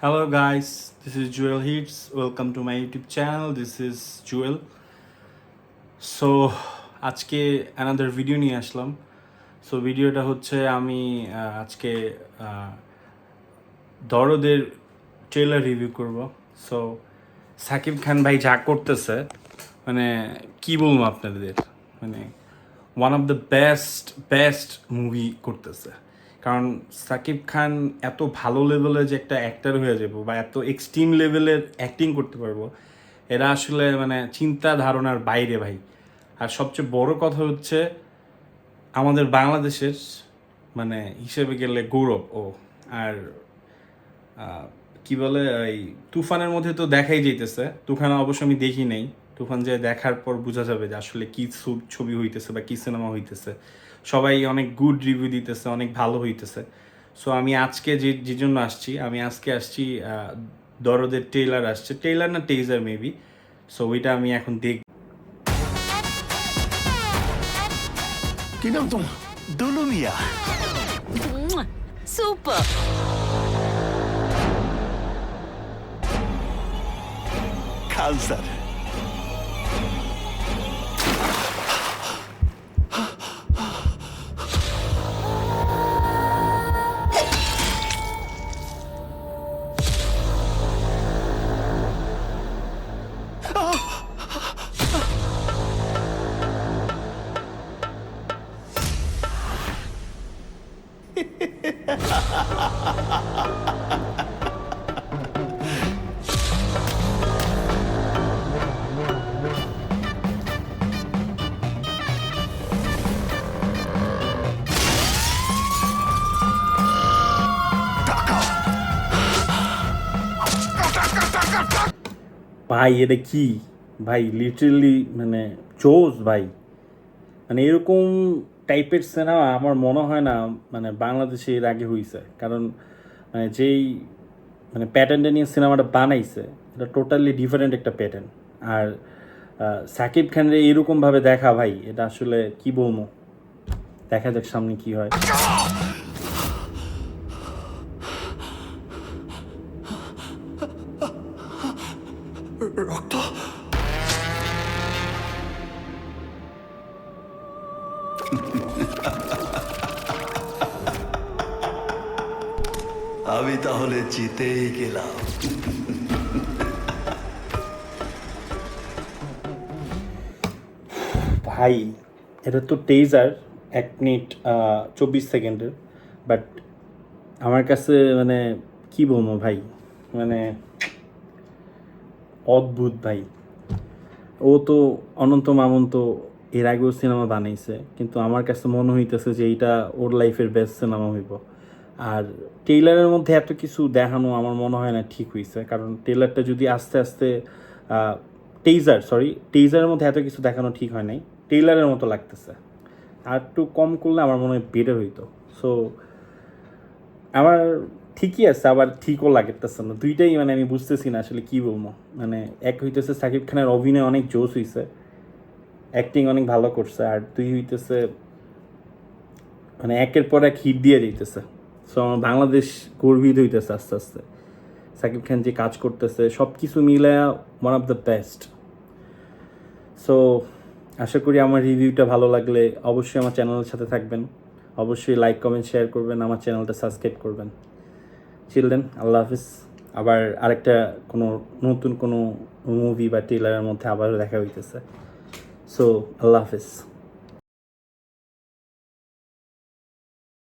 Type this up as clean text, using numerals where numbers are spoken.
Hello guys, this is Jewel Hits. Welcome to my YouTube channel. This is Jewel. So আজকে another video নিয়ে আসলাম। So ভিডিওটা হচ্ছে আমি আজকে দরদের ট্রেলার রিভিউ করব। সো সাকিব খান ভাই যা করতেছে মানে কি বলবো আপনাদের, মানে one of the best movie করতেছে। কারণ সাকিব খান এত ভালো লেভেলের যে একটা অ্যাক্টর হয়ে যাবো বা এত এক্সট্রিম লেভেলের অ্যাক্টিং করতে পারবো, এরা আসলে মানে চিন্তা ধারণার বাইরে ভাই। আর সবচেয়ে বড় কথা হচ্ছে আমাদের বাংলাদেশের মানে হিসেবে গেলে গৌরব ও। আর কি বলে এই তুফানের মধ্যে তো দেখাই যাইতেছে, তুফান অবশ্য আমি দেখি নাই, তুফান যে দেখার পর বোঝা যাবে যে আসলে কি ছবি হইতেছে বা কি সিনেমা হইতেছে। সবাই অনেক গুড রিভিউ দিতেছে, অনেক ভালো হইতেছে। সো আমি আজকে যে জন্য আসছি, আমি আজকে আসছি দরদের ট্রেলার আসছে, ট্রেলার না টেজার মেবি। সো ওইটা আমি এখন দেখ। কি নাম তোমার? দুলু মিয়া। সুপার। খান স্যার। ভাই এটা কি ভাই, লিটারেলি মানে জোস ভাই। মানে এরকম টাইপের সিনেমা আমার মনে হয় না মানে বাংলাদেশে এর আগে হয়েছে। কারণ মানে যেই মানে প্যাটার্নটা নিয়ে সিনেমাটা বানাইছে, এটা টোটালি ডিফারেন্ট একটা প্যাটার্ন। আর সাকিব খানের এরকমভাবে দেখা ভাই, এটা আসলে কি বলবো, দেখা যাক সামনে কি হয়। রক্ত? আমি তাহলে জিতেই গেলাম। ভাই এটা তো টেজার 1 মিনিট 24 সেকেন্ডের, বাট আমার কাছে মানে কি বলবো ভাই, মানে অদ্ভুত ভাই। ও তো অনন্ত মামন্ত এর আগেও সিনেমা বানাইছে, কিন্তু আমার কাছে মনে হইতেছে যে এইটা ওর লাইফের বেস্ট সিনেমা হইব। আর টেইলারের মধ্যে এত কিছু দেখানো আমার মনে হয় না ঠিক হয়েছে। কারণ টেইলারটা যদি আস্তে আস্তে টেইজারের মধ্যে এত কিছু দেখানো ঠিক হয় নাই, টেইলারের মতো লাগতেছে। আর একটু কম করলে আমার মনে হয় বেটার হইতো। সো আমার ঠিকই আছে, আবার ঠিকও লাগতেছে না, দুইটাই মানে আমি বুঝতেছি না আসলে কী বলবো। মানে এক হইতেছে সাকিব খানের অভিনয় অনেক জোশ হইছে, অ্যাক্টিং অনেক ভালো করছে, আর দুই হইতেছে মানে একের পর এক হিট দিয়ে দিতেছে। সো আমার বাংলাদেশ গর্বিত হইতেছে আস্তে আস্তে। সাকিব খান যে কাজ করতেছে সব কিছু মিলে one of the best. So আশা করি আমার রিভিউটা ভালো লাগলে অবশ্যই আমার চ্যানেলের সাথে থাকবেন, অবশ্যই লাইক কমেন্ট শেয়ার করবেন, আমার চ্যানেলটা সাবস্ক্রাইব করবেন। চিলড্রেন, আল্লাহ হাফিজ। আবার আরেকটা কোনো নতুন কোনো মুভি বা ট্রেলারের মধ্যে আবারও দেখা হইতেছে। সো আল্লাহ হাফিজ।